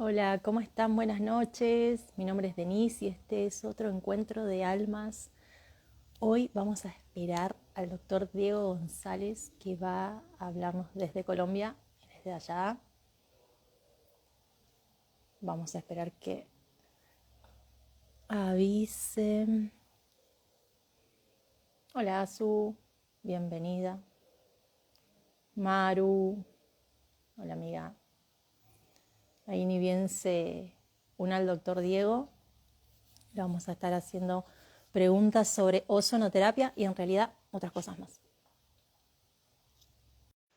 Hola, ¿cómo están? Buenas noches. Mi nombre es Denise y este es otro encuentro de almas. Hoy vamos a esperar al doctor Diego González que va a hablarnos desde Colombia, desde allá. Vamos a esperar que avisen. Hola, Azu. Bienvenida. Maru. Hola, amiga. Ahí ni bien se una al doctor Diego. Le vamos a estar haciendo preguntas sobre ozonoterapia y en realidad otras cosas más.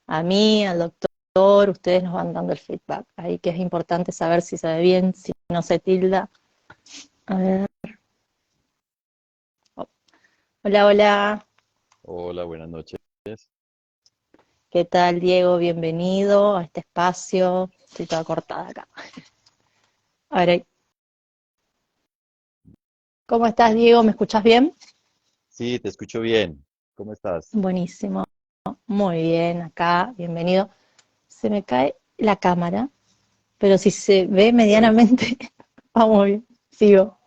A mí, al doctor, ustedes nos van dando el feedback. Ahí que es importante saber si se ve bien, si no se tilda. A ver. Oh, hola, hola. Hola, buenas noches. ¿Qué tal, Diego? Bienvenido a este espacio. Estoy toda cortada acá. A ver, ¿cómo estás, Diego? ¿Me escuchas bien? Sí, te escucho bien. ¿Cómo estás? Buenísimo. Muy bien, acá. Bienvenido. Se me cae la cámara, pero si se ve medianamente, vamos bien. Sigo.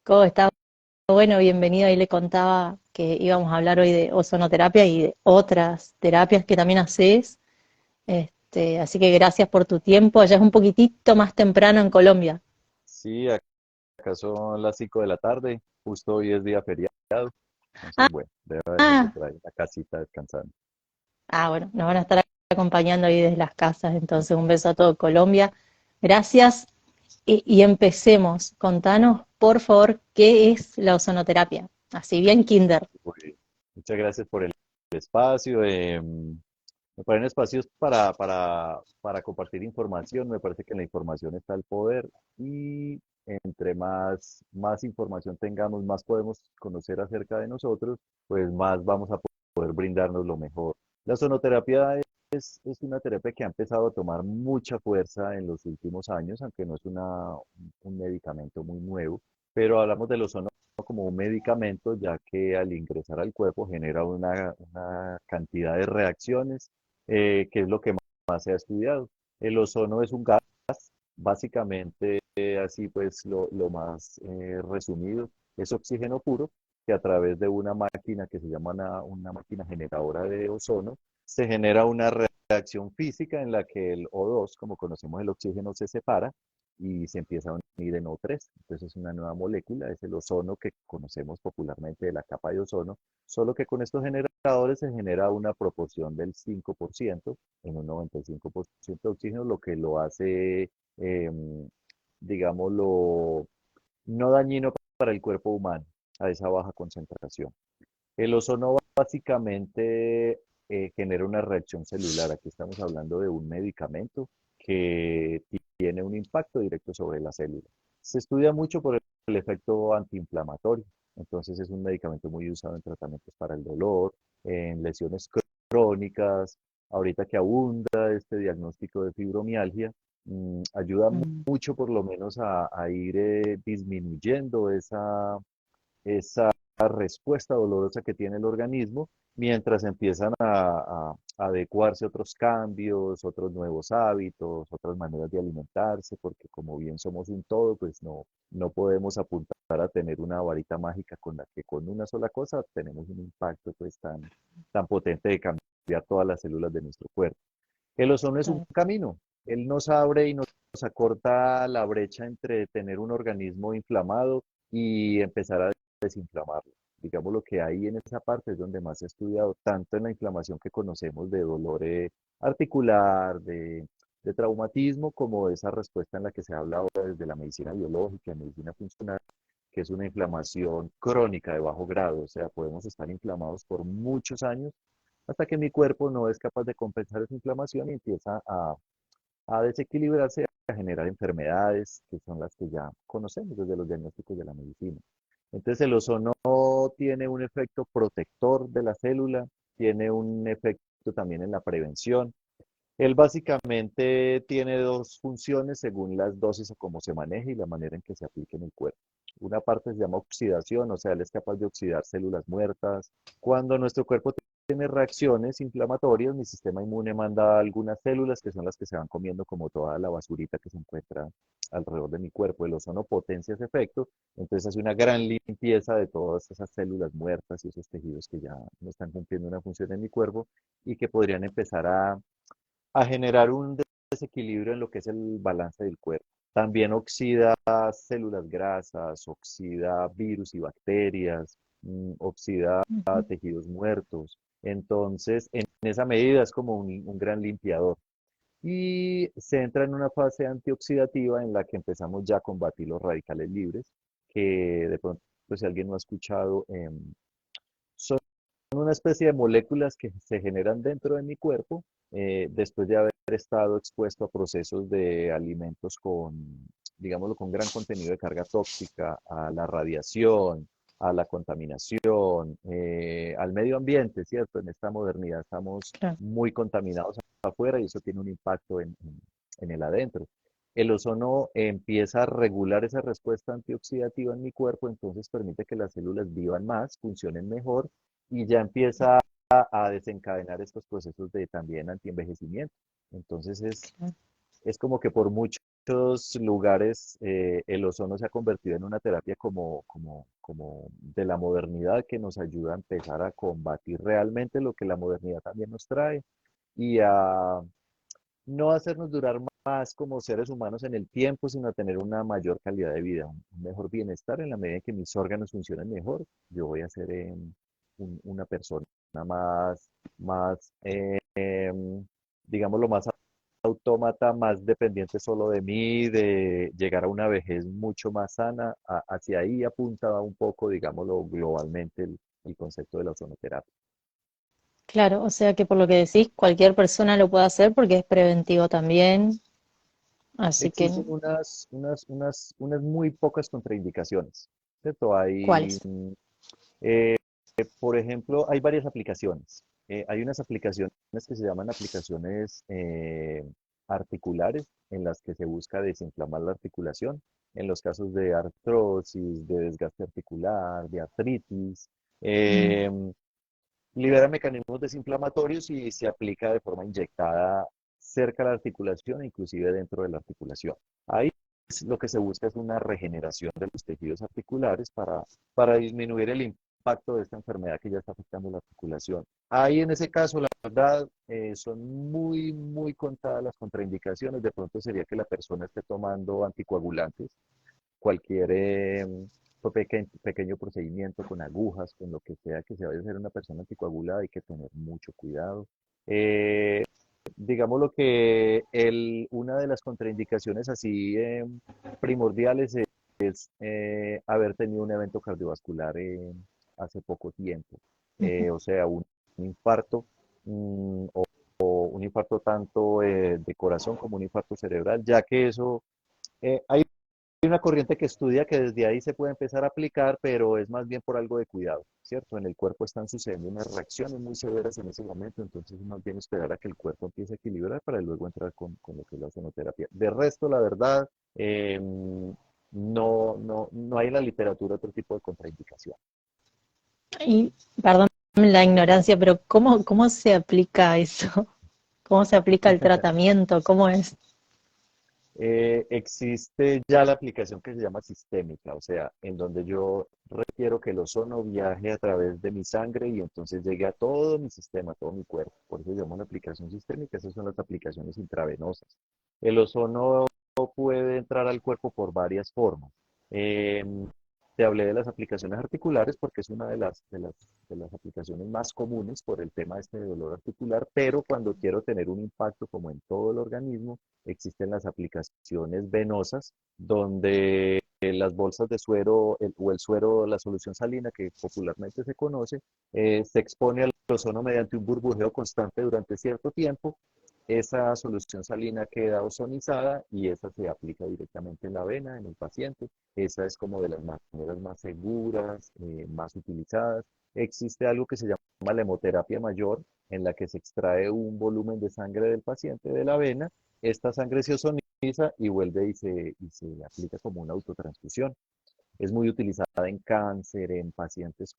¿Cómo está? Bueno, bienvenido. Ahí le contaba que íbamos a hablar hoy de ozonoterapia y de otras terapias que también haces. Así que gracias por tu tiempo. Allá es un poquitito más temprano en Colombia. Sí, acá son las 5 de la tarde. Justo hoy es día feriado. Entonces, Ah, bueno, debe haber gente ah, por ahí en la casita descansando. bueno, nos van a estar acompañando ahí desde las casas. Entonces, un beso a todo Colombia. Gracias. Y empecemos. Contanos, por favor, qué es la ozonoterapia. Así bien, Kinder. Muy Muchas gracias por el espacio. Me parecen espacios para compartir información. Me parece que en la información está el poder y entre más información tengamos, más podemos conocer acerca de nosotros, pues más vamos a poder brindarnos lo mejor. La sonoterapia es una terapia que ha empezado a tomar mucha fuerza en los últimos años, aunque no es un medicamento muy nuevo, pero hablamos de los como un medicamento, ya que al ingresar al cuerpo genera una cantidad de reacciones, que es lo que más se ha estudiado. El ozono es un gas, básicamente, así pues lo más resumido, es oxígeno puro, que a través de una máquina que se llama una máquina generadora de ozono, se genera una reacción física en la que el O2, como conocemos el oxígeno, se separa y se empieza a unir en O3. Entonces es una nueva molécula, es el ozono que conocemos popularmente de la capa de ozono, solo que con estos generadores se genera una proporción del 5% en un 95% de oxígeno, lo que lo hace, digámoslo, no dañino para el cuerpo humano a esa baja concentración. El ozono básicamente genera una reacción celular. Aquí estamos hablando de un medicamento que tiene un impacto directo sobre la célula. Se estudia mucho por el efecto antiinflamatorio. Entonces es un medicamento muy usado en tratamientos para el dolor, en lesiones crónicas. Ahorita que abunda este diagnóstico de fibromialgia, ayuda Mm. mucho por lo menos a ir disminuyendo esa respuesta dolorosa que tiene el organismo mientras empiezan a adecuarse otros cambios, otros nuevos hábitos, otras maneras de alimentarse, porque como bien somos un todo, pues no podemos apuntar a tener una varita mágica con la que con una sola cosa tenemos un impacto pues tan potente de cambiar todas las células de nuestro cuerpo. El ozono es un Claro. camino, él nos abre y nos acorta la brecha entre tener un organismo inflamado y empezar a desinflamarlo. Digamos lo que hay en esa parte es donde más se ha estudiado, tanto en la inflamación que conocemos de dolor articular, de traumatismo, como esa respuesta en la que se ha hablado desde la medicina biológica, medicina funcional, que es una inflamación crónica de bajo grado, o sea, podemos estar inflamados por muchos años hasta que mi cuerpo no es capaz de compensar esa inflamación y empieza a desequilibrarse, a generar enfermedades que son las que ya conocemos desde los diagnósticos de la medicina. Entonces el ozono tiene un efecto protector de la célula, tiene un efecto también en la prevención. Él básicamente tiene dos funciones según las dosis o cómo se maneje y la manera en que se aplique en el cuerpo. Una parte se llama oxidación, o sea, él es capaz de oxidar células muertas. Cuando nuestro cuerpo tiene reacciones inflamatorias, mi sistema inmune manda algunas células que son las que se van comiendo como toda la basurita que se encuentra alrededor de mi cuerpo. El ozono potencia ese efecto, entonces hace una gran limpieza de todas esas células muertas y esos tejidos que ya no están cumpliendo una función en mi cuerpo y que podrían empezar a generar un desequilibrio en lo que es el balance del cuerpo. También oxida células grasas, oxida virus y bacterias, oxida Ujú. tejidos muertos. Entonces, en esa medida es como un gran limpiador. Y se entra en una fase antioxidativa en la que empezamos ya a combatir los radicales libres, que de pronto, pues, si alguien no ha escuchado, son una especie de moléculas que se generan dentro de mi cuerpo después de haber estado expuesto a procesos de alimentos con, digámoslo, con gran contenido de carga tóxica, a la radiación, a la contaminación, al medio ambiente, ¿cierto? En esta modernidad estamos Claro, muy contaminados afuera y eso tiene un impacto en el adentro. El ozono empieza a regular esa respuesta antioxidativa en mi cuerpo, entonces permite que las células vivan más, funcionen mejor y ya empieza a desencadenar estos procesos de también antienvejecimiento. Entonces claro. es como que por muchos lugares el ozono se ha convertido en una terapia como de la modernidad que nos ayuda a empezar a combatir realmente lo que la modernidad también nos trae y a no hacernos durar más como seres humanos en el tiempo, sino a tener una mayor calidad de vida, un mejor bienestar en la medida en que mis órganos funcionen mejor. Yo voy a ser una persona más, digamos, lo más autómata, más dependiente solo de mí, de llegar a una vejez mucho más sana. Hacia ahí apunta un poco, digámoslo, globalmente el concepto de la ozonoterapia. Claro, o sea que por lo que decís, cualquier persona lo puede hacer porque es preventivo también, así que, Existen unas muy pocas contraindicaciones, ¿cierto? Hay, ¿cuáles? eh, por ejemplo, hay varias aplicaciones. Hay unas aplicaciones que se llaman aplicaciones articulares, en las que se busca desinflamar la articulación, en los casos de artrosis, de desgaste articular, de artritis. Mm, eh, Libera mecanismos desinflamatorios y se aplica de forma inyectada cerca de la articulación, inclusive dentro de la articulación. Ahí lo que se busca es una regeneración de los tejidos articulares para disminuir el impacto de esta enfermedad que ya está afectando la articulación. Ahí en ese caso, la verdad, son muy contadas las contraindicaciones. De pronto sería que la persona esté tomando anticoagulantes, cualquier pequeño procedimiento con agujas, con lo que sea que se vaya a hacer una persona anticoagulada, hay que tener mucho cuidado. Eh, digamos lo que una de las contraindicaciones así primordiales es haber tenido un evento cardiovascular hace poco tiempo. ujú. O sea, un infarto, o un infarto tanto de corazón como un infarto cerebral, ya que eso hay una corriente que estudia que desde ahí se puede empezar a aplicar, pero es más bien por algo de cuidado, ¿cierto? En el cuerpo están sucediendo unas reacciones muy severas en ese momento, entonces es más bien esperar a que el cuerpo empiece a equilibrar para luego entrar con lo que es la ozonoterapia. De resto, la verdad, no hay en la literatura otro tipo de contraindicación. Y, perdón la ignorancia, pero ¿cómo se aplica eso? ¿Cómo se aplica el tratamiento? ¿Cómo es? Existe ya la aplicación que se llama sistémica, o sea, en donde yo requiero que el ozono viaje a través de mi sangre y entonces llegue a todo mi sistema, a todo mi cuerpo. Por eso se llama una aplicación sistémica, esas son las aplicaciones intravenosas. El ozono puede entrar al cuerpo por varias formas. Te hablé de las aplicaciones articulares porque es una de las aplicaciones más comunes por el tema este de dolor articular, pero cuando quiero tener un impacto como en todo el organismo, existen las aplicaciones venosas, donde las bolsas de suero o el suero, la solución salina que popularmente se conoce, se expone al ozono mediante un burbujeo constante durante cierto tiempo. Esa solución salina queda ozonizada y esa se aplica directamente en la vena, en el paciente. Esa es como de las maneras más seguras, más utilizadas. Existe algo que se llama la hemoterapia mayor, en la que se extrae un volumen de sangre del paciente de la vena. Esta sangre se ozoniza y vuelve y se aplica como una autotransfusión. Es muy utilizada en cáncer, en pacientes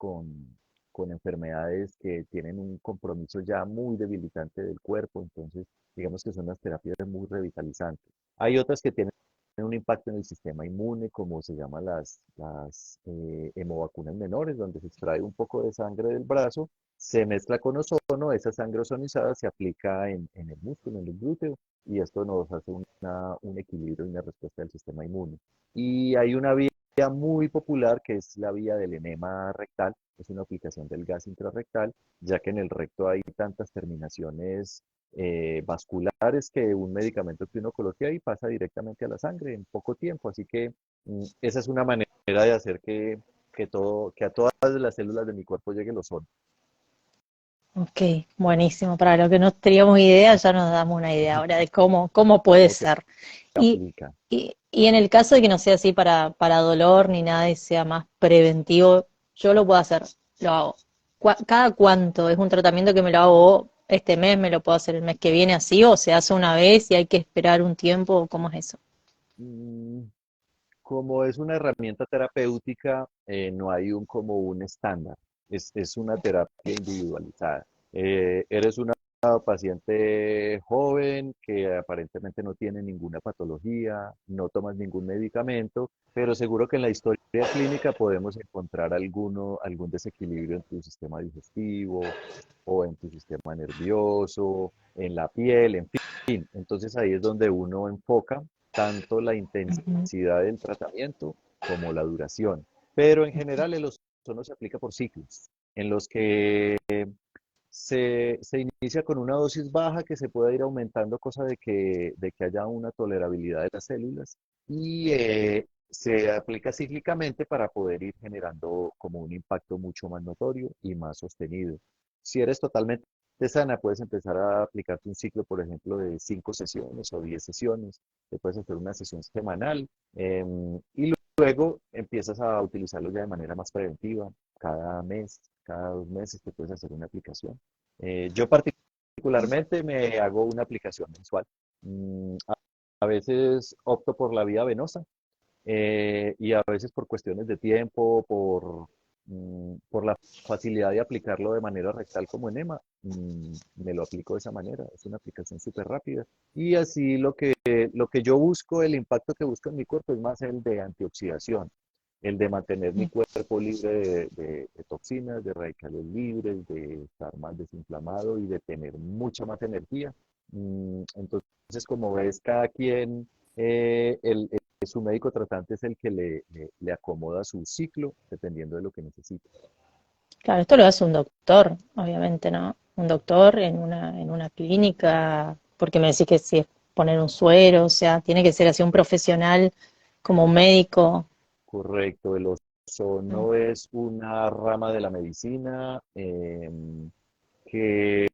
con enfermedades que tienen un compromiso ya muy debilitante del cuerpo, entonces digamos que son unas terapias muy revitalizantes. Hay otras que tienen un impacto en el sistema inmune, como se llaman las hemovacunas menores, donde se extrae un poco de sangre del brazo, se mezcla con ozono, esa sangre ozonizada se aplica en el músculo, en el glúteo, y esto nos hace un equilibrio y una respuesta del sistema inmune. Y hay una vía muy popular que es la vía del enema rectal, es una aplicación del gas intrarrectal, ya que en el recto hay tantas terminaciones vasculares que un medicamento que uno coloque ahí pasa directamente a la sangre en poco tiempo. Así que esa es una manera de hacer que a todas las células de mi cuerpo llegue el ozono. Ok, buenísimo. Para lo que no teníamos idea, ya nos damos una idea ahora de cómo puede Cómo se ser. Y, aplica. y en el caso de que no sea así para dolor ni nada y sea más preventivo, yo lo puedo hacer, lo hago. ¿Cada cuánto? ¿Es un tratamiento que me lo hago este mes, me lo puedo hacer el mes que viene así o se hace una vez y hay que esperar un tiempo? ¿Cómo es eso? Mm, Como es una herramienta terapéutica, no hay como un estándar. Es una terapia individualizada. Eres una paciente joven que aparentemente no tiene ninguna patología, no tomas ningún medicamento, pero seguro que en la historia clínica podemos encontrar algún desequilibrio en tu sistema digestivo o en tu sistema nervioso, en la piel, en fin. Entonces ahí es donde uno enfoca tanto la Ujú. intensidad del tratamiento como la duración. Pero en general el ozono se aplica por ciclos, en los que se inicia con una dosis baja que se puede ir aumentando, cosa de que haya una tolerabilidad de las células y se aplica cíclicamente para poder ir generando como un impacto mucho más notorio y más sostenido. Si eres totalmente sana, puedes empezar a aplicarte un ciclo, por ejemplo, de 5 sesiones o 10 sesiones. Te puedes hacer una sesión semanal y luego empiezas a utilizarlo ya de manera más preventiva. Cada mes, cada 2 meses te puedes hacer una aplicación. Yo particularmente me hago una aplicación mensual. A veces opto por la vía venosa y a veces por cuestiones de tiempo, por la facilidad de aplicarlo de manera rectal como enema, me lo aplico de esa manera. Es una aplicación súper rápida. Y así lo que yo busco, el impacto que busco en mi cuerpo es más el de antioxidación, el de mantener mi cuerpo libre de toxinas, de radicales libres, de estar más desinflamado y de tener mucha más energía. Entonces, como ves, cada quien, su médico tratante es el que le acomoda su ciclo dependiendo de lo que necesite. Claro, esto lo hace un doctor, obviamente, ¿no? Un doctor en una clínica, porque me decís que si es poner un suero, o sea, tiene que ser así un profesional como un médico. Correcto, el Mm. ozono es una rama de la medicina que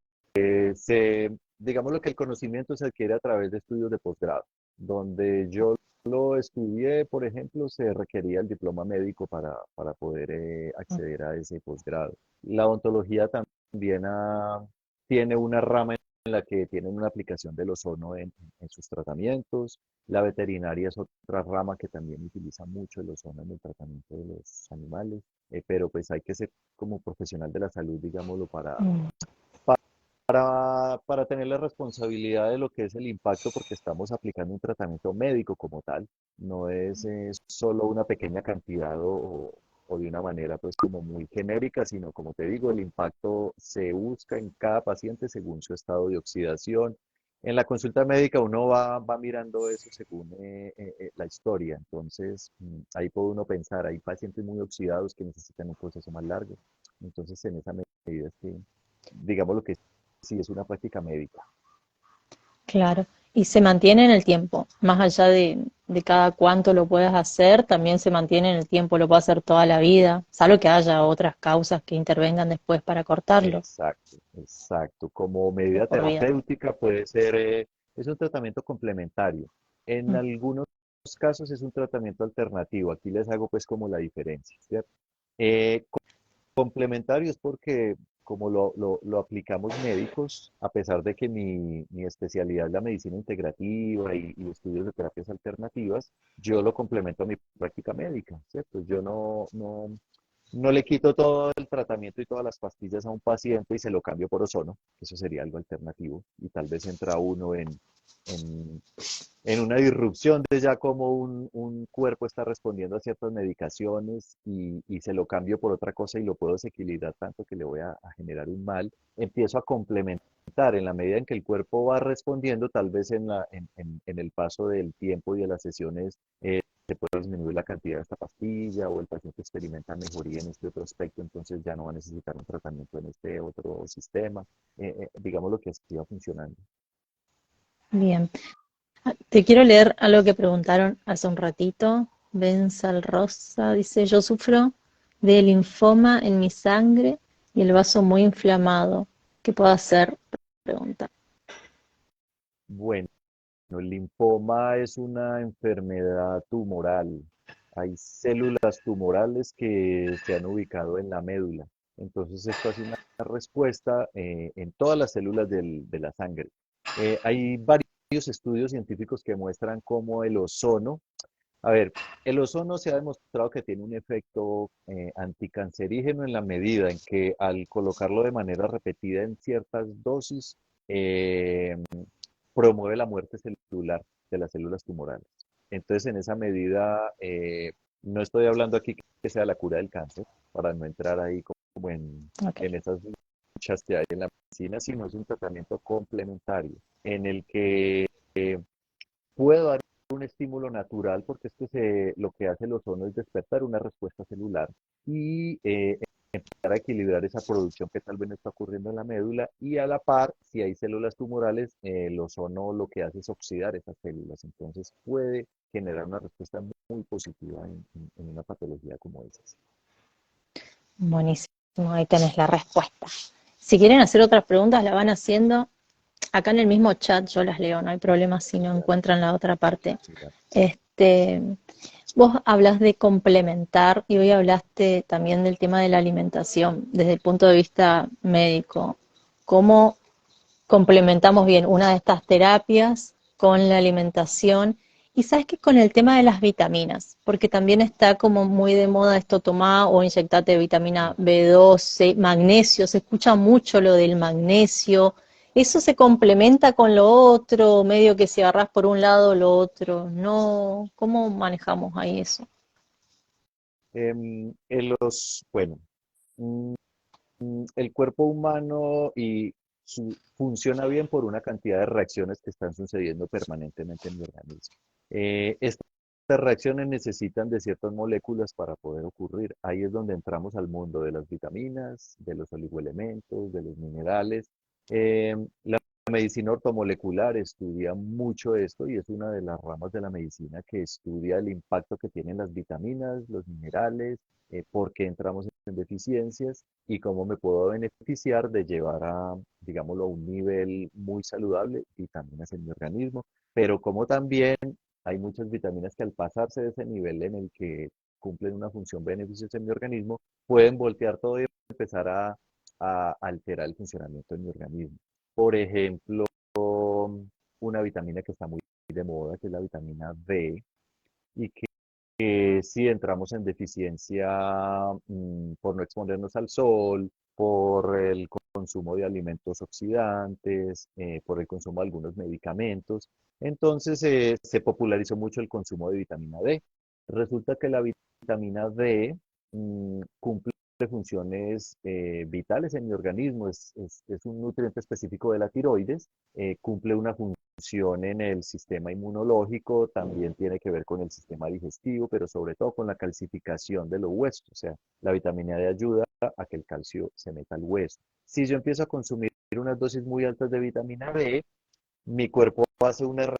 digamos lo que el conocimiento se adquiere a través de estudios de posgrado. Donde yo lo estudié, por ejemplo, se requería el diploma médico para poder acceder a ese posgrado. La odontología también tiene una rama en la que tienen una aplicación del ozono en sus tratamientos. La veterinaria es otra rama que también utiliza mucho el ozono en el tratamiento de los animales, pero pues hay que ser como profesional de la salud, digámoslo, Mm. para tener la responsabilidad de lo que es el impacto, porque estamos aplicando un tratamiento médico como tal, no es solo una pequeña cantidad o de una manera pues como muy genérica, sino como te digo, el impacto se busca en cada paciente según su estado de oxidación. En la consulta médica uno va mirando eso según la historia, entonces ahí puede uno pensar, hay pacientes muy oxidados que necesitan un proceso más largo, entonces en esa medida es que digamos lo que sí es una práctica médica. Claro, y se mantiene en el tiempo, más allá de cada cuánto lo puedas hacer, también se mantiene en el tiempo, lo puedo hacer toda la vida, salvo que haya otras causas que intervengan después para cortarlo, Exacto, exacto. Como de medida por vida. terapéutica puede ser, es un tratamiento complementario. En Mm. algunos casos es un tratamiento alternativo. Aquí les hago pues como la diferencia, ¿cierto? Complementario es porque como lo aplicamos médicos, a pesar de que mi especialidad es la medicina integrativa y estudios de terapias alternativas, yo lo complemento a mi práctica médica, ¿cierto? Yo No le quito todo el tratamiento y todas las pastillas a un paciente y se lo cambio por ozono, eso sería algo alternativo, y tal vez entra uno en, en una disrupción de ya cómo un cuerpo está respondiendo a ciertas medicaciones y se lo cambio por otra cosa y lo puedo desequilibrar tanto que le voy a generar un mal. Empiezo a complementar en la medida en que el cuerpo va respondiendo, tal vez en el paso del tiempo y de las sesiones se puede disminuir la cantidad de esta pastilla o el paciente experimenta mejoría en este otro aspecto, entonces ya no va a necesitar un tratamiento en este otro sistema. Digamos lo que así va funcionando. Bien. Te quiero leer algo que preguntaron hace un ratito. Benzal Rosa dice, yo sufro de linfoma en mi sangre y el vaso muy inflamado. ¿Qué puedo hacer? Pregunta. Bueno, el linfoma es una enfermedad tumoral. Hay células tumorales que se han ubicado en la médula. Entonces, esto hace una respuesta en todas las células de la sangre. Hay varios estudios científicos que muestran cómo el ozono, a ver, el ozono se ha demostrado que tiene un efecto anticancerígeno en la medida en que al colocarlo de manera repetida en ciertas dosis, eh, promueve la muerte celular de las células tumorales. Entonces, en esa medida, no estoy hablando aquí que sea la cura del cáncer, para no entrar ahí como Ok. en esas luchas que hay en la medicina, sino es un tratamiento complementario en el que puedo dar un estímulo natural, porque es que lo que hace el ozono es despertar una respuesta celular y para equilibrar esa producción que tal vez no está ocurriendo en la médula y a la par, si hay células tumorales, el ozono lo que hace es oxidar esas células, entonces puede generar una respuesta muy positiva en una patología como esa. Buenísimo. Ahí tenés la respuesta. Si quieren hacer otras preguntas, la van haciendo. Acá en el mismo chat yo las leo, no hay problema si no encuentran la otra parte. Este, vos hablas de complementar y hoy hablaste también del tema de la alimentación desde el punto de vista médico. ¿Cómo complementamos bien una de estas terapias con la alimentación? Y sabes que con el tema de las vitaminas, porque también está como muy de moda esto tomar o inyectarte vitamina B12, magnesio, se escucha mucho lo del magnesio. Eso se complementa con lo otro, medio que si agarras por un lado lo otro, no, ¿cómo manejamos ahí eso? Bueno, mm, el cuerpo humano funciona bien por una cantidad de reacciones que están sucediendo permanentemente en mi organismo. Estas reacciones necesitan de ciertas moléculas para poder ocurrir. Ahí es donde entramos al mundo de las vitaminas, de los oligoelementos, de los minerales. La medicina ortomolecular estudia mucho esto y es una de las ramas de la medicina que estudia el impacto que tienen las vitaminas, los minerales, por qué entramos en deficiencias y cómo me puedo beneficiar de llevar a, digámoslo, a un nivel muy saludable vitaminas en mi organismo, pero como también hay muchas vitaminas que al pasarse de ese nivel en el que cumplen una función beneficiosa en mi organismo, pueden voltear todo y empezar a alterar el funcionamiento de mi organismo. Por ejemplo, una vitamina que está muy de moda, que es la vitamina D, y que si entramos en deficiencia por no exponernos al sol, por el consumo de alimentos oxidantes, por el consumo de algunos medicamentos. Entonces se popularizó mucho el consumo de vitamina D. Resulta que la vitamina D cumple funciones vitales en mi organismo, es un nutriente específico de la tiroides, cumple una función en el sistema inmunológico, también tiene que ver con el sistema digestivo, pero sobre todo con la calcificación de los huesos. O sea, la vitamina D ayuda a que el calcio se meta al hueso. Si yo empiezo a consumir unas dosis muy altas de vitamina D, mi cuerpo hace una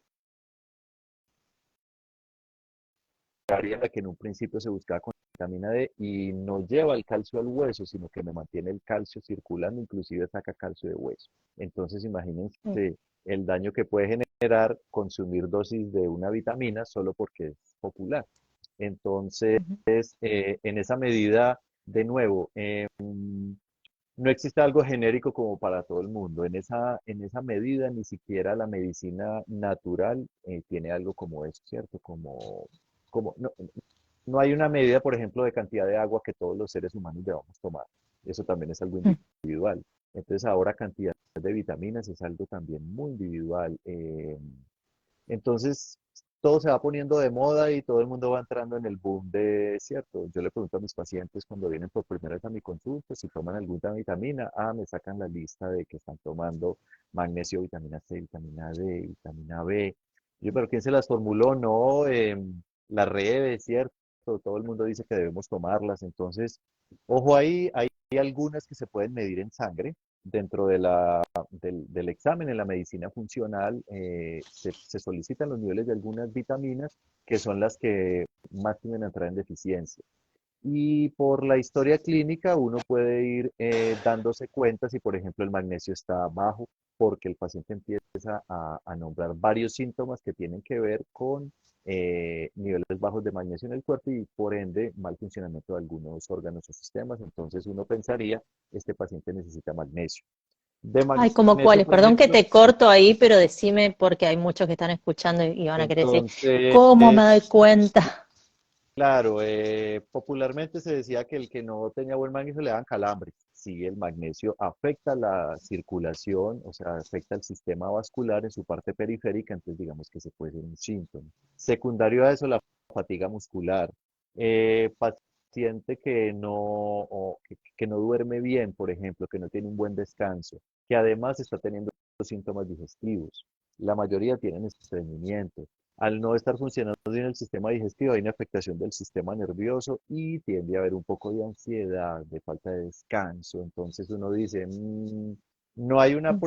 área en la que en un principio se buscaba con vitamina D y no lleva el calcio al hueso, sino que me mantiene el calcio circulando, inclusive saca calcio de hueso. Entonces imagínense el daño que puede generar consumir dosis de una vitamina solo porque es popular. Entonces, en esa medida, de nuevo, no existe algo genérico como para todo el mundo. En esa medida, ni siquiera la medicina natural tiene algo como eso, ¿cierto? No, no hay una medida, por ejemplo, de cantidad de agua que todos los seres humanos debamos tomar. Eso también es algo Mm. individual. Entonces ahora cantidad de vitaminas es algo también muy individual. Entonces, todo se va poniendo de moda y todo el mundo va entrando en el boom de, cierto, yo le pregunto a mis pacientes cuando vienen por primera vez a mi consulta si toman alguna vitamina, me sacan la lista de que están tomando magnesio, vitamina C, vitamina D, vitamina B. Yo, pero ¿quién se las formuló? No, la REVE, ¿cierto? Todo el mundo dice que debemos tomarlas. Entonces, ojo ahí, hay algunas que se pueden medir en sangre dentro de del examen en la medicina funcional se solicitan los niveles de algunas vitaminas que son las que más tienden a entrar en deficiencia. Y por la historia clínica uno puede ir dándose cuenta si, por ejemplo, el magnesio está bajo, porque el paciente empieza a nombrar varios síntomas que tienen que ver con niveles bajos de magnesio en el cuerpo y, por ende, mal funcionamiento de algunos órganos o sistemas. Entonces uno pensaría, este paciente necesita magnesio. De Ay, ¿como magnesio, cuáles? por Perdón que ejemplo, te corto ahí, pero decime porque hay muchos que están escuchando y van a querer decir, entonces, ¿cómo me doy cuenta? claro, popularmente se decía que el que no tenía buen magnesio le daban calambres. Sí, el magnesio afecta la circulación, o sea, afecta el sistema vascular en su parte periférica, entonces digamos que se puede ser un síntoma. Secundario a eso, la fatiga muscular. Paciente que no, que no duerme bien, por ejemplo, que no tiene un buen descanso, que además está teniendo síntomas digestivos. La mayoría tienen estreñimiento. Al no estar funcionando bien el sistema digestivo, hay una afectación del sistema nervioso y tiende a haber un poco de ansiedad, de falta de descanso. Entonces uno dice, no hay una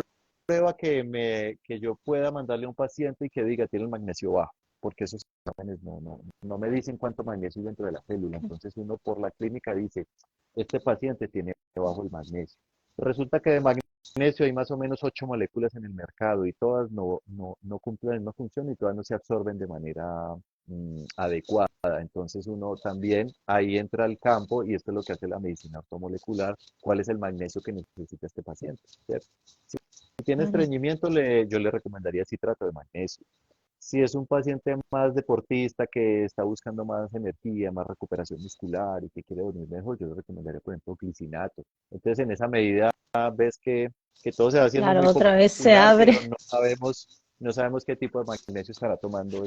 prueba que yo pueda mandarle a un paciente y que diga tiene el magnesio bajo, porque esos exámenes no me dicen cuánto magnesio hay dentro de la célula. Entonces uno por la clínica dice, este paciente tiene bajo el magnesio. Resulta que de magnesio hay más o menos 8 moléculas en el mercado y todas no cumplen la misma función y todas no se absorben de manera adecuada. Entonces uno también ahí entra al campo y esto es lo que hace la medicina ortomolecular, cuál es el magnesio que necesita este paciente, ¿cierto? Si tiene Claro. estreñimiento, yo le recomendaría citrato de magnesio. Si es un paciente más deportista que está buscando más energía, más recuperación muscular y que quiere dormir mejor, yo le recomendaría, por ejemplo, glicinato. Entonces, en esa medida, ves que todo se va haciendo Claro, muy otra vez se popular, abre. pero no sabemos qué tipo de magnesio estará tomando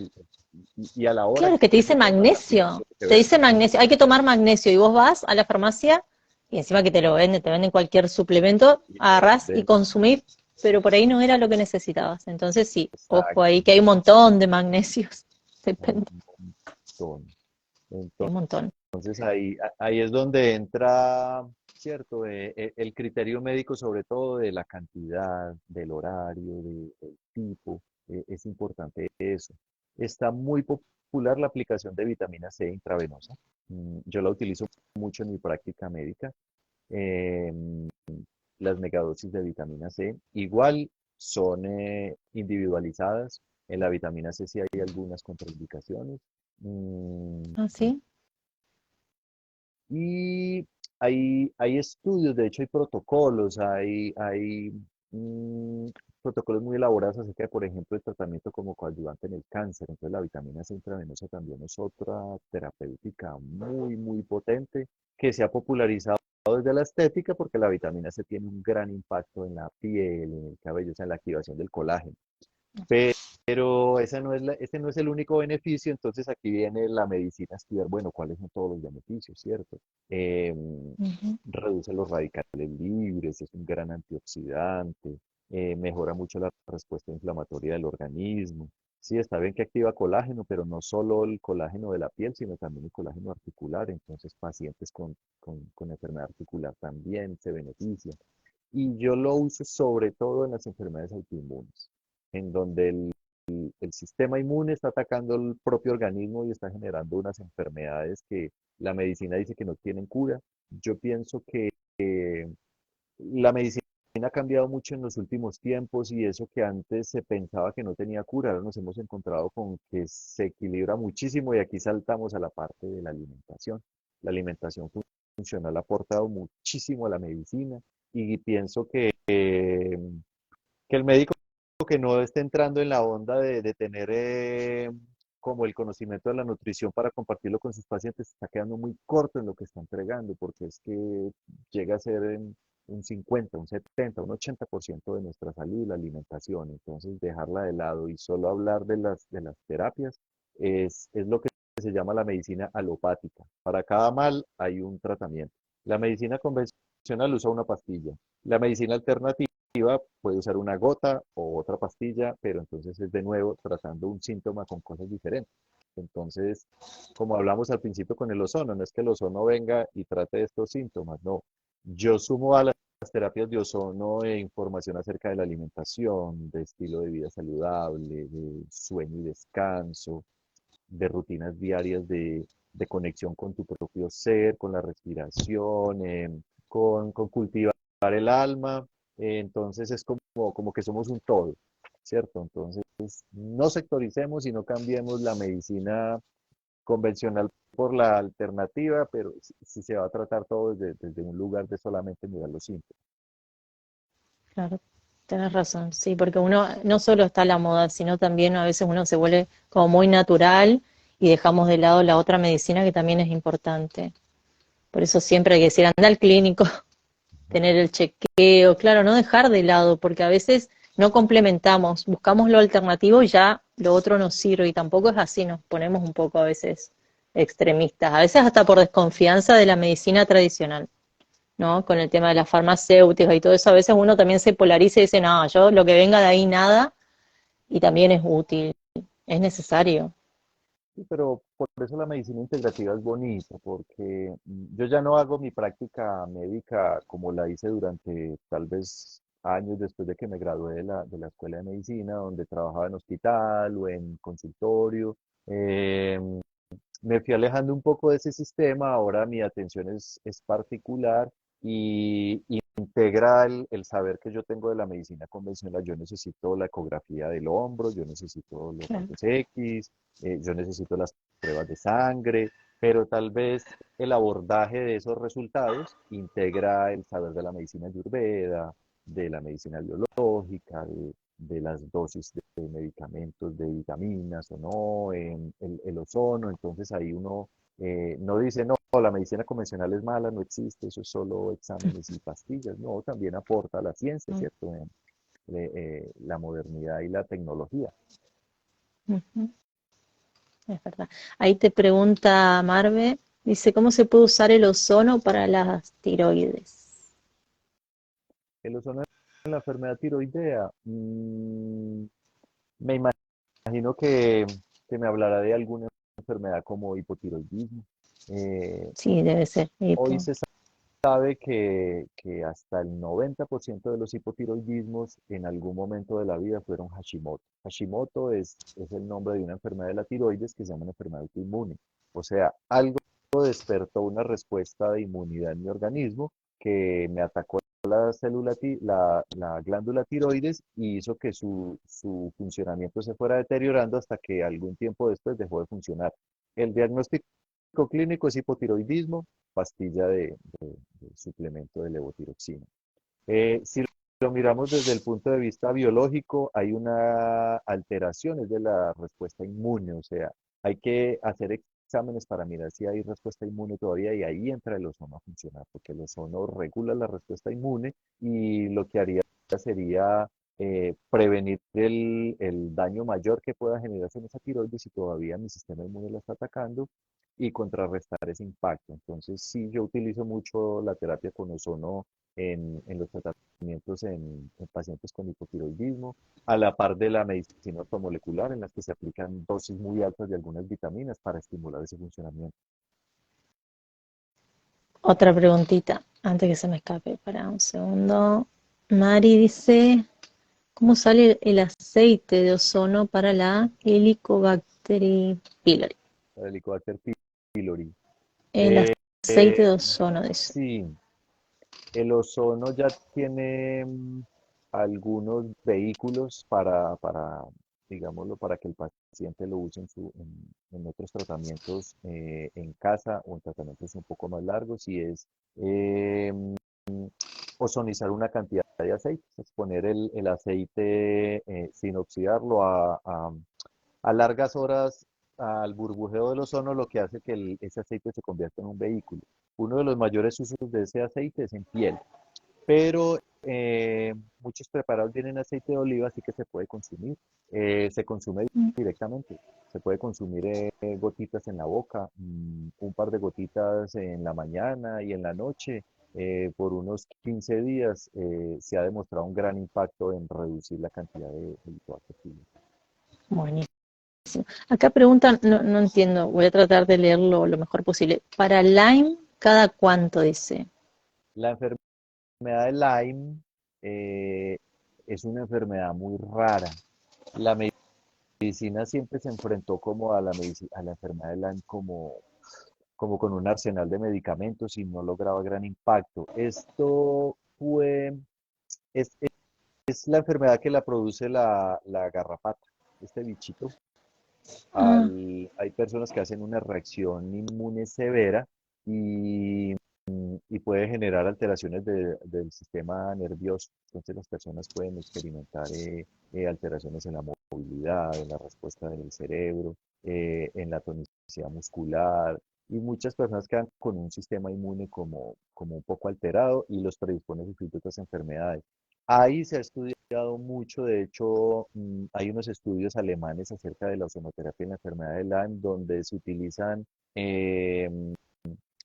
y a la hora Claro que te que dice se toma también magnesio. tiene que Te ver. dice magnesio. Hay que tomar magnesio. Y vos vas a la farmacia y encima que te lo venden, te venden cualquier suplemento, Y te agarrás y venden, consumís, pero por ahí no era lo que necesitabas. Entonces sí, ojo exacto, ahí que hay un montón de magnesios. un Depende. montón. Hay un montón. Entonces ahí es donde entra, ¿cierto? El criterio médico, sobre todo de la cantidad, del horario, del tipo, es importante eso. Está muy popular la aplicación de vitamina C intravenosa. Yo la utilizo mucho en mi práctica médica. Em, las megadosis de vitamina C igual son individualizadas. En la vitamina C sí hay algunas contraindicaciones. Mm, ¿Ah, sí? y hay estudios, de hecho hay protocolos, hay mm, protocolos muy elaborados acerca de, por ejemplo, el tratamiento como coadyuvante en el cáncer. Entonces la vitamina C intravenosa también es otra terapéutica muy, muy potente que se ha popularizado desde la estética porque la vitamina C tiene un gran impacto en la piel, en el cabello, o sea, en la activación del colágeno. Pero ese no es el único beneficio, entonces aquí viene la medicina a estudiar, bueno, cuáles son todos los beneficios, ¿cierto? Ujú. Reduce los radicales libres, es un gran antioxidante, mejora mucho la respuesta inflamatoria del organismo. Sí, está bien que activa colágeno, pero no solo el colágeno de la piel, sino también el colágeno articular, entonces pacientes con enfermedad articular también se benefician. Y yo lo uso sobre todo en las enfermedades autoinmunes, en donde el sistema inmune está atacando el propio organismo y está generando unas enfermedades que la medicina dice que no tienen cura. Yo pienso que la medicina ha cambiado mucho en los últimos tiempos y eso que antes se pensaba que no tenía cura, ahora nos hemos encontrado con que se equilibra muchísimo y aquí saltamos a la parte de la alimentación. La alimentación funcional ha aportado muchísimo a la medicina y pienso que el médico que no esté entrando en la onda de tener como el conocimiento de la nutrición para compartirlo con sus pacientes está quedando muy corto en lo que está entregando, porque es que llega a ser en un 50, un 70, un 80% de nuestra salud, la alimentación. Entonces, dejarla de lado y solo hablar de las terapias es lo que se llama la medicina alopática. Para cada mal hay un tratamiento. La medicina convencional usa una pastilla. La medicina alternativa puede usar una gota o otra pastilla, pero entonces es de nuevo tratando un síntoma con cosas diferentes. Entonces, como hablamos al principio con el ozono, no es que el ozono venga y trate estos síntomas, no. Yo sumo a las terapias de ozono información acerca de la alimentación, de estilo de vida saludable, de sueño y descanso, de rutinas diarias de conexión con tu propio ser, con la respiración, con cultivar el alma. Entonces es como que somos un todo, ¿cierto? Entonces no sectoricemos y no cambiemos la medicina convencional por la alternativa, pero si se va a tratar todo desde un lugar de solamente mirar los síntomas. Claro, tenés razón, sí, porque uno no solo está a la moda, sino también a veces uno se vuelve como muy natural y dejamos de lado la otra medicina que también es importante. Por eso siempre hay que decir, anda al clínico, tener el chequeo, claro, no dejar de lado, porque a veces no complementamos, buscamos lo alternativo y ya lo otro nos sirve, y tampoco es así, nos ponemos un poco a veces extremistas, a veces hasta por desconfianza de la medicina tradicional, ¿no? Con el tema de las farmacéuticas y todo eso, a veces uno también se polariza y dice, no, yo lo que venga de ahí nada, y también es útil, es necesario. Sí, pero por eso la medicina integrativa es bonita, porque yo ya no hago mi práctica médica como la hice durante tal vez años después de que me gradué de la escuela de medicina, donde trabajaba en hospital o en consultorio. Eh, Me fui alejando un poco de ese sistema, ahora mi atención es particular y integra el saber que yo tengo de la medicina convencional. Yo necesito la ecografía del hombro, yo necesito los Claro. rayos X, yo necesito las pruebas de sangre, pero tal vez el abordaje de esos resultados integra el saber de la medicina ayurveda, de la medicina biológica, de las dosis de medicamentos, de vitaminas o no, el ozono. Entonces ahí uno no dice, no, la medicina convencional es mala, no existe, eso es solo exámenes y pastillas. No, también aporta la ciencia, Mm, ¿cierto? La modernidad y la tecnología. ujú, es verdad. Ahí te pregunta Marve, dice, ¿cómo se puede usar el ozono para las tiroides? El ozono en la enfermedad tiroidea, me imagino que me hablará de alguna enfermedad como hipotiroidismo. Eh, Sí, debe ser Hoy hipo. se sabe que hasta el 90% de los hipotiroidismos en algún momento de la vida fueron Hashimoto. Hashimoto es el nombre de una enfermedad de la tiroides que se llama una enfermedad autoinmune. O sea, algo despertó una respuesta de inmunidad en mi organismo que me atacó la célula, la glándula tiroides y hizo que su funcionamiento se fuera deteriorando hasta que algún tiempo después dejó de funcionar. El diagnóstico clínico es hipotiroidismo, pastilla de suplemento de levotiroxina. Si lo miramos desde el punto de vista biológico, hay una alteración es de la respuesta inmune, o sea, hay que hacer exámenes para mirar si hay respuesta inmune todavía y ahí entra el ozono a funcionar, porque el ozono regula la respuesta inmune y lo que haría sería prevenir el daño mayor que pueda generarse en esa tiroides si todavía mi sistema inmune la está atacando y contrarrestar ese impacto. Entonces, sí, yo utilizo mucho la terapia con ozono en los tratamientos en pacientes con hipotiroidismo, a la par de la medicina ortomolecular, en las que se aplican dosis muy altas de algunas vitaminas para estimular ese funcionamiento. Otra preguntita, antes que se me escape, para un segundo. Mari dice, ¿cómo sale el aceite de ozono para la Helicobacter pylori? El Helicobacter pylori. El Eh, aceite de ozono de eso. sí, el ozono ya tiene algunos vehículos digámoslo, para que el paciente lo use en otros tratamientos en casa o en tratamientos un poco más largos y es eh, ozonizar una cantidad de aceite, es poner el aceite sin oxidarlo a largas horas al burbujeo del ozono, lo que hace que ese aceite se convierta en un vehículo. Uno de los mayores usos de ese aceite es en piel, pero muchos preparados tienen aceite de oliva, así que se puede consumir. Se consume Mm. directamente. Se puede consumir gotitas en la boca, un par de gotitas en la mañana y en la noche. Por unos 15 días se ha demostrado un gran impacto en reducir la cantidad de licor toxina. Buenísimo. Acá preguntan, no, no entiendo, voy a tratar de leerlo lo mejor posible. Para Lyme, ¿cada cuánto dice? La enfermedad de Lyme eh, es una enfermedad muy rara. La medicina siempre se enfrentó como a a la enfermedad de Lyme como con un arsenal de medicamentos y no lograba gran impacto. Es, es la enfermedad que la produce la garrapata, este bichito. Ah, Hay personas que hacen una reacción inmune severa y, y puede generar alteraciones del sistema nervioso. Entonces las personas pueden experimentar alteraciones en la movilidad, en la respuesta del cerebro, en la tonicidad muscular, y muchas personas quedan con un sistema inmune como un poco alterado y los predispone a sufrir de otras enfermedades. Ahí se ha estudiado mucho, de hecho, hay unos estudios alemanes acerca de la ozonoterapia en la enfermedad de Lyme, donde se utilizan, eh,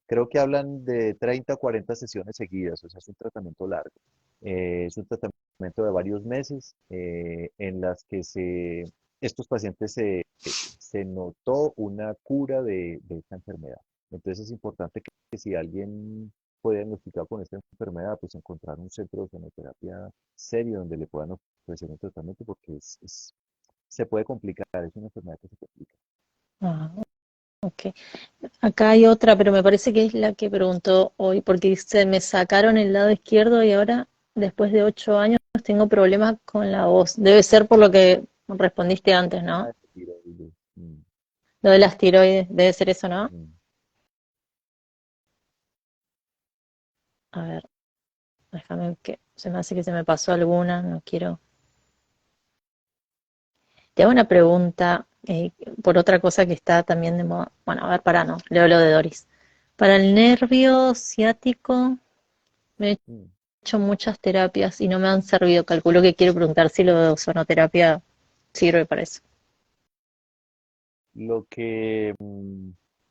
creo que hablan de 30 o 40 sesiones seguidas, o sea, es un tratamiento largo. Es un tratamiento de varios meses en las que estos pacientes se notó una cura de esta enfermedad. Entonces es importante que si alguien fue diagnosticado con esta enfermedad, pues encontrar un centro de ozonoterapia serio donde le puedan ofrecer un tratamiento porque se puede complicar, es una enfermedad que se complica. ah, ok. Acá hay otra, pero me parece que es la que preguntó hoy, porque dice, me sacaron el lado izquierdo y ahora, después de 8 años, tengo problemas con la voz. Debe ser por lo que respondiste antes, ¿no? Ah, tiroides. Lo de las tiroides, debe ser eso, ¿no? Mm. A ver, déjame que se me hace que se me pasó alguna, no quiero. Te hago una pregunta por otra cosa que está también de moda. Bueno, a ver, para no, leo lo de Doris. Para el nervio ciático me he Mm. hecho muchas terapias y no me han servido. Calculo que quiero preguntar si lo de ozonoterapia sirve para eso. Lo que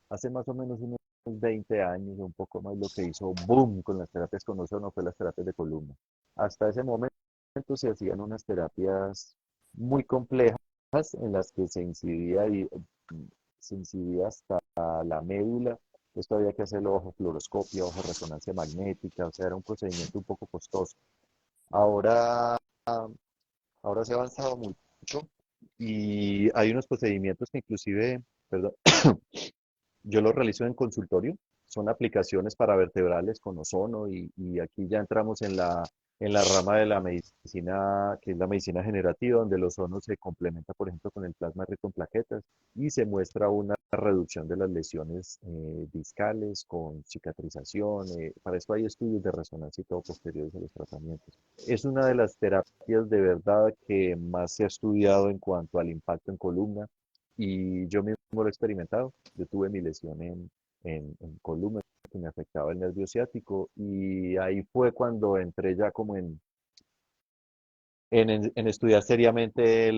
hace más o menos unos 20 años, un poco más, lo que hizo boom con las terapias con ozono fue las terapias de columna. Hasta ese momento se hacían unas terapias muy complejas en las que se incidía hasta la médula. Esto había que hacerlo bajo fluoroscopia, bajo resonancia magnética, o sea, era un procedimiento un poco costoso. Ahora, ahora se ha avanzado mucho y hay unos procedimientos que inclusive, perdón, yo los realizo en consultorio, son aplicaciones para vertebrales con ozono y aquí ya entramos en la rama de la medicina, que es la medicina generativa, donde el ozono se complementa, por ejemplo, con el plasma rico en plaquetas y se muestra una reducción de las lesiones discales con cicatrización. Para esto hay estudios de resonancia y todo posteriores a los tratamientos. Es una de las terapias de verdad que más se ha estudiado en cuanto al impacto en columna y yo mismo lo he experimentado. Yo tuve mi lesión en columna que me afectaba el nervio ciático y ahí fue cuando entré ya como en estudiar seriamente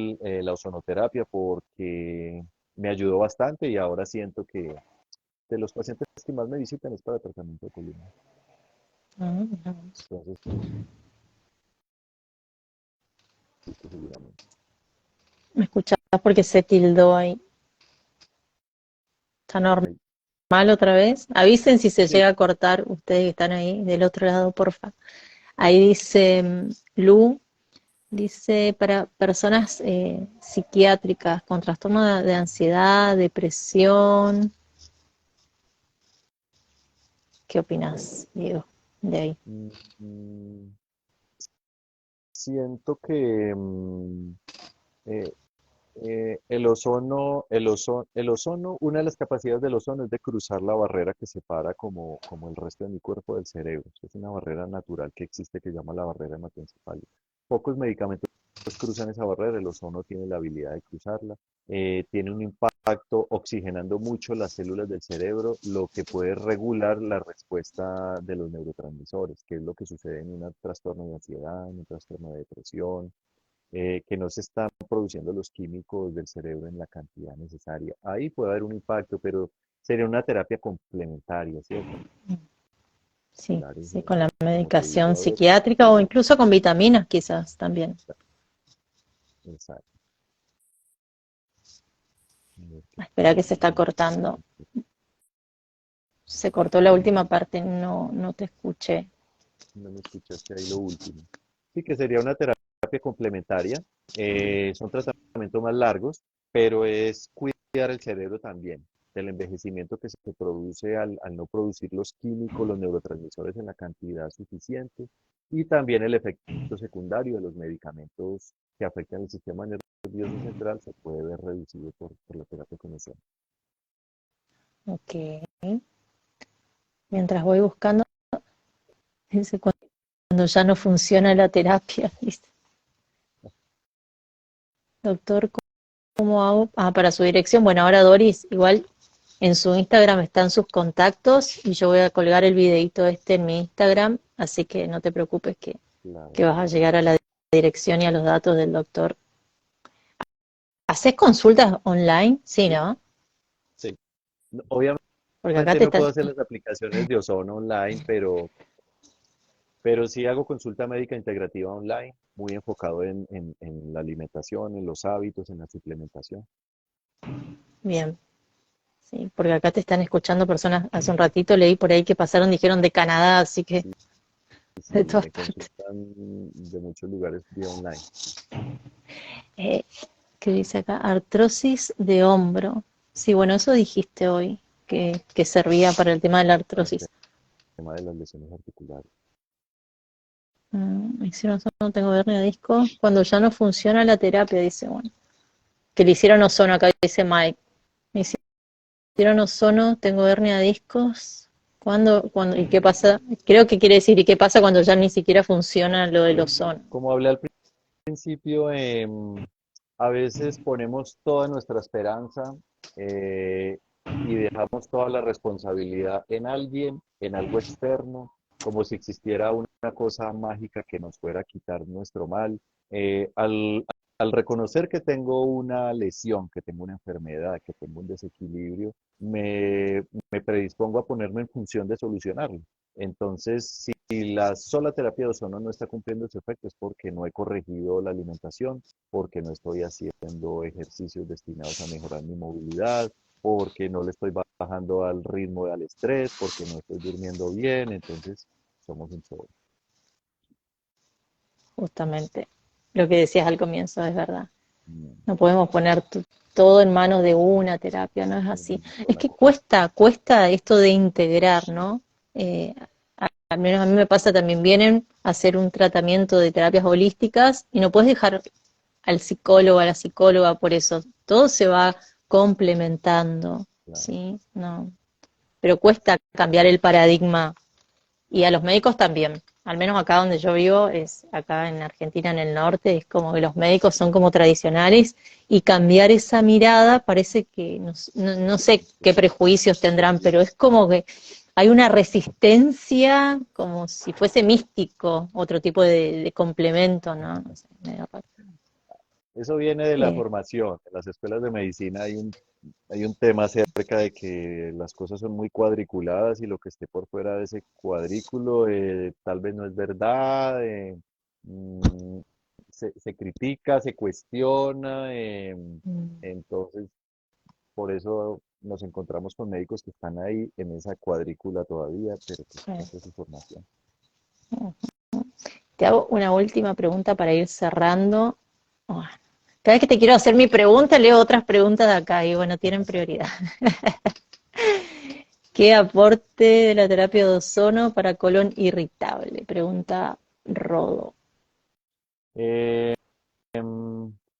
la ozonoterapia porque me ayudó bastante y ahora siento que de los pacientes que más me visitan es para tratamiento de columna. Mm. Entonces, sí, seguramente. ¿Me escuchás? Porque se tildó ahí. ¿Está normal Ahí. otra vez? Avisen si se Sí. llega a cortar ustedes que están ahí del otro lado, porfa. Ahí dice Lu, dice para personas psiquiátricas con trastorno de ansiedad, depresión. ¿Qué opinas, Diego, de ahí? Mm, mm, Siento que eh, el ozono, una de las capacidades del ozono es de cruzar la barrera que separa como el resto de mi cuerpo del cerebro. Es una barrera natural que existe que se llama la barrera hematoencefálica. Pocos medicamentos cruzan esa barrera, el ozono tiene la habilidad de cruzarla. tiene un impacto oxigenando mucho las células del cerebro, lo que puede regular la respuesta de los neurotransmisores, que es lo que sucede en un trastorno de ansiedad, en un trastorno de depresión, que no se están produciendo los químicos del cerebro en la cantidad necesaria. Ahí puede haber un impacto, pero sería una terapia complementaria, ¿cierto? Sí, Claro, sí, con la como te medicación digo, a ver, psiquiátrica o incluso con vitaminas quizás también. exacto. A ver qué Espera que se está pasa. cortando. Se cortó la última parte, no, no te escuché. No me escuchaste ahí lo último. Sí, que sería una terapia complementaria. Son tratamientos más largos, pero es cuidar el cerebro también, del envejecimiento que se produce al no producir los químicos, los neurotransmisores en la cantidad suficiente, y también el efecto secundario de los medicamentos que afectan el sistema nervioso central se puede ver reducido por la terapia convencional. Ok. Mientras voy buscando, dice cuando ya no funciona la terapia, dice, doctor, ¿cómo hago? Ah, para su dirección. Bueno, ahora Doris, igual en su Instagram están sus contactos y yo voy a colgar el videito este en mi Instagram, así que no te preocupes Claro, que vas a Lina. llegar a la dirección y a los datos del doctor. ¿Haces consultas online? Sí, ¿no? Sí. No, Porque acá obviamente te no está... puedo hacer las aplicaciones de Ozono online, pero sí hago consulta médica integrativa online, muy enfocado en la alimentación, en los hábitos, en la suplementación. Bien, sí, porque acá te están escuchando personas, hace un ratito leí por ahí que pasaron, dijeron de Canadá, así que Sí, sí, de todas me partes. consultan de muchos lugares vía online. Eh, ¿Qué dice acá? Artrosis de hombro. Sí, bueno, eso dijiste hoy, que servía para el tema de la El artrosis. tema de las lesiones articulares. Me hicieron no tengo hernia de disco. Cuando ya no funciona la terapia, dice, bueno, que le hicieron ozono, acá dice Mike. Me hicieron ozono, tengo hernia de discos. ¿Y qué pasa? Creo que quiere decir, ¿y qué pasa cuando ya ni siquiera funciona lo del ozono? Como hablé al principio, a veces ponemos toda nuestra esperanza eh, y dejamos toda la responsabilidad en alguien, en algo externo, como si existiera una cosa mágica que nos fuera a quitar nuestro mal. Al reconocer que tengo una lesión, que tengo una enfermedad, que tengo un desequilibrio, me predispongo a ponerme en función de solucionarlo. Entonces, si la sola terapia de ozono no está cumpliendo su efecto, es porque no he corregido la alimentación, porque no estoy haciendo ejercicios destinados a mejorar mi movilidad, porque no le estoy bajando al ritmo, al estrés, porque no estoy durmiendo bien. Entonces, somos un todo. Justamente lo que decías al comienzo, es verdad. No, No podemos poner todo en manos de una terapia, no es así. una Es sola que cosa. cuesta esto de integrar, ¿no? Eh, Al menos a mí me pasa también, vienen a hacer un tratamiento de terapias holísticas y no puedes dejar al psicólogo, a la psicóloga por eso. Todo se va complementando, Claro. ¿sí? No. Pero cuesta cambiar el paradigma y a los médicos también. Al menos acá donde yo vivo, es acá en Argentina, en el norte, es como que los médicos son como tradicionales y cambiar esa mirada parece que, no sé qué prejuicios tendrán, pero es como que hay una resistencia como si fuese místico, otro tipo de complemento, ¿no? No sé, medio raro. Eso viene de la Eh, formación. En las escuelas de medicina hay un tema acerca de que las cosas son muy cuadriculadas y lo que esté por fuera de ese cuadrículo tal vez no es verdad. Mm, se critica, se cuestiona. mm, Entonces, por eso nos encontramos con médicos que están ahí en esa cuadrícula todavía, pero pues eh. esa es su formación. Te hago una última pregunta para ir cerrando. Oh, cada vez que te quiero hacer mi pregunta, leo otras preguntas de acá y bueno, tienen prioridad. ¿Qué aporte de la terapia de ozono para colon irritable? Pregunta Rodo. Eh,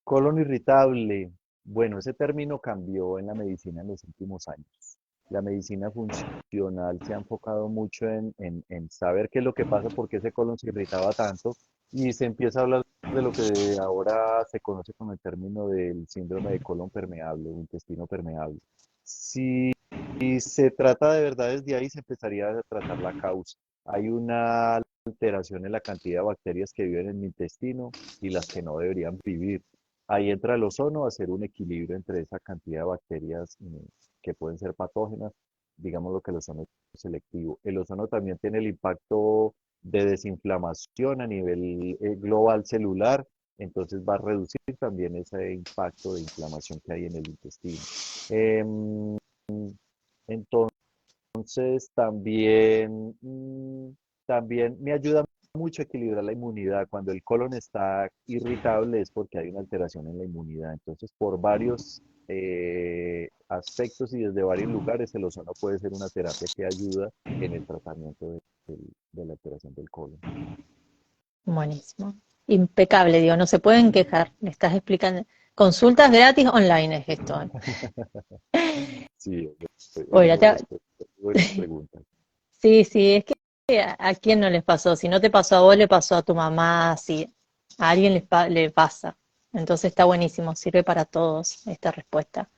Colon irritable. Bueno, ese término cambió en la medicina en los últimos años. La medicina funcional se ha enfocado mucho en saber qué es lo que pasa, por qué ese colon se irritaba tanto, y se empieza a hablar de lo que ahora se conoce como el término del síndrome de colon permeable o intestino permeable. Si se trata de verdad desde ahí, se empezaría a tratar la causa. Hay una alteración en la cantidad de bacterias que viven en mi intestino y las que no deberían vivir. Ahí entra el ozono a hacer un equilibrio entre esa cantidad de bacterias que pueden ser patógenas, digamos lo que el ozono es selectivo. El ozono también tiene el impacto de desinflamación a nivel global celular, entonces va a reducir también ese impacto de inflamación que hay en el intestino. Em, entonces también, también me ayuda mucho a equilibrar la inmunidad. Cuando el colon está irritable es porque hay una alteración en la inmunidad. Entonces, por varios aspectos y desde varios lugares, el ozono puede ser una terapia que ayuda en el tratamiento de la alteración del colon. Buenísimo. Impecable, digo, no se pueden quejar. Le estás explicando. Consultas gratis online es esto. Sí, Oye, buenas preguntas. sí, sí, es que a quién no les pasó. Si no te pasó a vos, le pasó a tu mamá, si a alguien le pasa. Entonces está buenísimo, sirve para todos esta respuesta.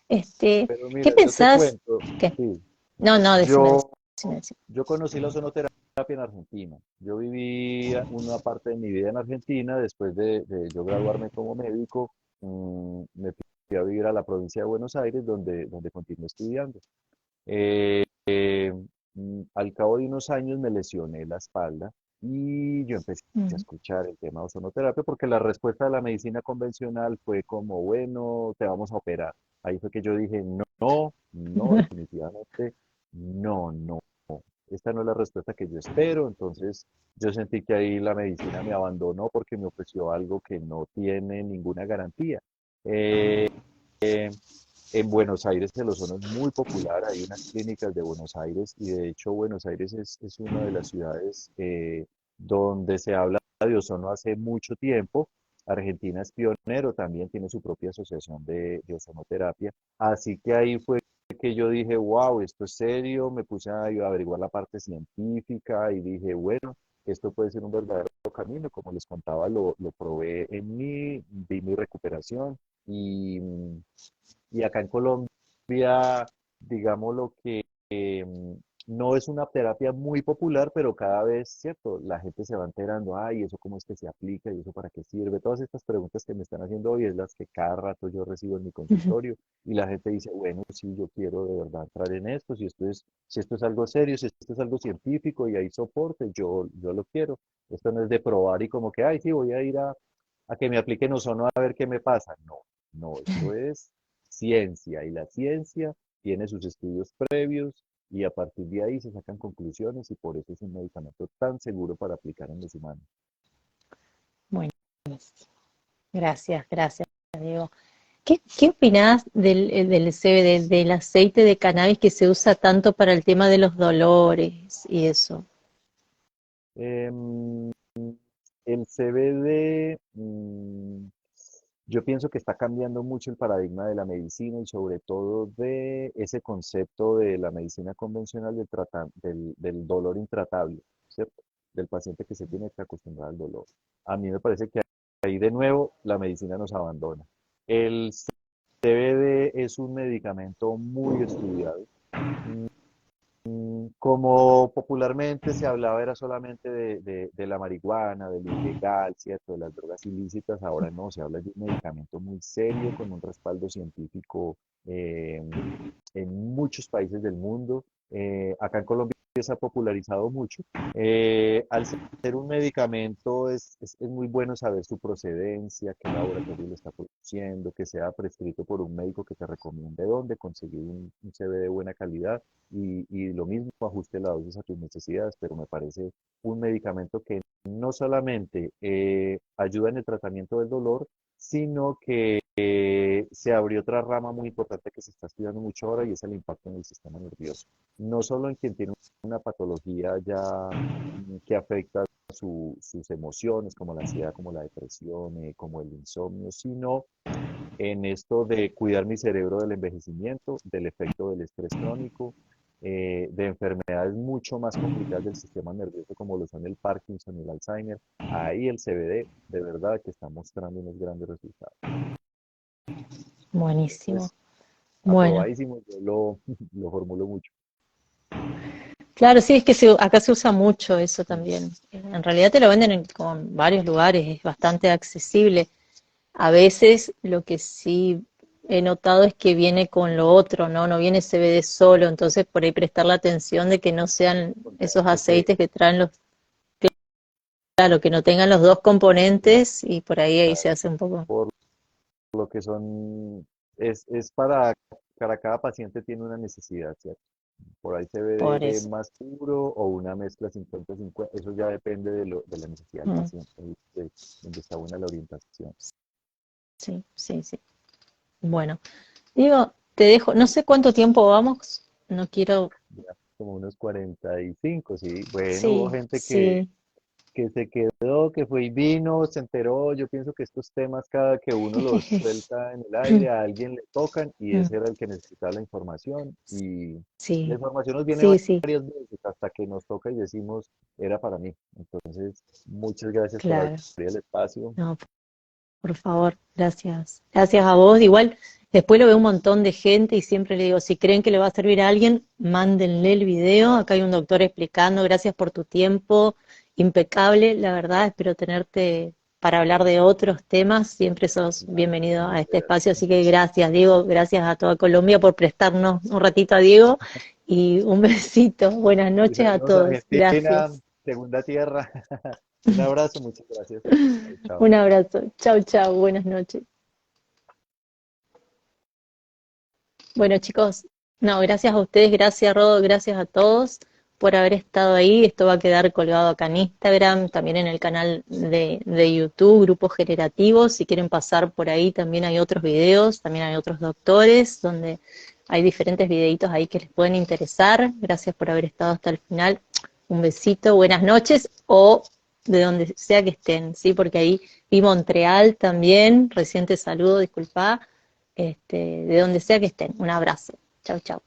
Pero ¿Qué mira, yo te pensás? cuento, ¿Qué? sí, No, no, decime, yo decime, decime. Yo conocí la ozonoterapia en Argentina. Yo viví una parte de mi vida en Argentina. Después de yo graduarme como médico, me fui a vivir a la provincia de Buenos Aires, donde continué estudiando. Eh, Al cabo de unos años me lesioné la espalda y yo empecé a Mm. escuchar el tema de ozonoterapia porque la respuesta de la medicina convencional fue como, bueno, te vamos a operar. Ahí fue que yo dije, no, no, no, definitivamente, no, no. Esta no es la respuesta que yo espero, entonces yo sentí que ahí la medicina me abandonó porque me ofreció algo que no tiene ninguna garantía. Eh, en Buenos Aires el ozono es muy popular, hay unas clínicas de Buenos Aires y de hecho Buenos Aires es una de las ciudades donde se habla de ozono hace mucho tiempo. Argentina es pionero, también tiene su propia asociación de ozonoterapia, así que ahí fue que yo dije, wow, esto es serio, me puse a averiguar la parte científica y dije, bueno, esto puede ser un verdadero camino, como les contaba, lo probé en mí, vi mi recuperación y, y acá en Colombia, digamos lo que no es una terapia muy popular, pero cada vez, ¿cierto? La gente se va enterando, ay, ¿eso cómo es que se aplica? ¿Y eso para qué sirve? Todas estas preguntas que me están haciendo hoy es las que cada rato yo recibo en mi consultorio y la gente dice, bueno, sí, yo quiero de verdad entrar en esto, si esto es algo serio, si esto es algo científico y hay soporte, yo lo quiero. Esto no es de probar y como que, ay, sí, voy a ir a que me apliquen ozono a ver qué me pasa. No, no, esto es ciencia y la ciencia tiene sus estudios previos y a partir de ahí se sacan conclusiones y por eso es un medicamento tan seguro para aplicar en los humanos. Bueno, gracias, gracias, Diego. ¿Qué opinás del CBD, del aceite de cannabis que se usa tanto para el tema de los dolores y eso? Em, el CBD, yo pienso que está cambiando mucho el paradigma de la medicina y sobre todo de ese concepto de la medicina convencional del dolor intratable, ¿cierto? Del paciente que se tiene que acostumbrar al dolor. A mí me parece que ahí de nuevo la medicina nos abandona. El CBD es un medicamento muy estudiado. Como popularmente se hablaba era solamente de la marihuana, de lo ilegal, ¿cierto? De las drogas ilícitas, ahora no, se habla de un medicamento muy serio con un respaldo científico eh, en muchos países del mundo. Acá en Colombia se ha popularizado mucho. Al ser un medicamento es muy bueno saber su procedencia, qué laboratorio lo está produciendo, que sea prescrito por un médico que te recomiende dónde conseguir un CBD de buena calidad y lo mismo ajuste la dosis a tus necesidades, pero me parece un medicamento que no solamente ayuda en el tratamiento del dolor, sino que se abrió otra rama muy importante que se está estudiando mucho ahora y es el impacto en el sistema nervioso. No solo en quien tiene una patología ya que afecta sus emociones, como la ansiedad, como la depresión, como el insomnio, sino en esto de cuidar mi cerebro del envejecimiento, del efecto del estrés crónico, de enfermedades mucho más complicadas del sistema nervioso como lo son el Parkinson y el Alzheimer. Ahí el CBD de verdad que está mostrando unos grandes resultados. Buenísimo. Entonces, Bueno, aprobadísimo, yo lo, lo formulo mucho. claro, sí, es que acá se usa mucho eso también. En realidad te lo venden con varios lugares, es bastante accesible. A veces lo que sí he notado es que viene con lo otro, ¿no? No viene CBD solo, entonces por ahí prestar la atención de que no sean esos THC, aceites que traen los, claro, que no tengan los dos componentes y por ahí se hace un poco por lo que son, es para cada paciente tiene una necesidad, ¿cierto? Por ahí por CBD eso. más puro o una mezcla 50-50, eso ya depende de la necesidad del Mm, paciente, donde está buena la orientación. sí, sí, sí. Bueno, digo, te dejo, no sé cuánto tiempo vamos, no quiero, Ya, como unos 45, sí. Bueno, hubo sí, gente sí. que se quedó, que fue y vino, se enteró. Yo pienso que estos temas, cada que uno los suelta en el aire, a alguien le tocan y Mm, ese era el que necesitaba la información. Y la sí, información nos viene sí, sí, varias veces hasta que nos toca y decimos, era para mí. Entonces, muchas gracias por abrir claro. el espacio. No, por favor, gracias. Gracias a vos. Igual, después lo ve un montón de gente y siempre le digo, si creen que le va a servir a alguien, mándenle el video. Acá hay un doctor explicando, gracias por tu tiempo, impecable, la verdad, espero tenerte para hablar de otros temas. Siempre sos Claro, bienvenido cuando a este quieras. espacio, así que gracias, Diego, gracias a toda Colombia por prestarnos un ratito a Diego y un besito. Buenas Y noches a saludos a todos. Argentina, Gracias. segunda tierra. Un abrazo, muchas gracias. Chao, chao. Un abrazo. Chau, chau. Buenas noches. Bueno, chicos, no, gracias a ustedes, gracias Rodo, gracias a todos por haber estado ahí. Esto va a quedar colgado acá en Instagram, también en el canal de YouTube, Grupos Generativos. Si quieren pasar por ahí, también hay otros videos, también hay otros doctores, donde hay diferentes videitos ahí que les pueden interesar. Gracias por haber estado hasta el final. Un besito, buenas noches o de donde sea que estén, ¿sí? Porque ahí vi Montreal también, reciente saludo, disculpa de donde sea que estén. Un abrazo. Chau, chau.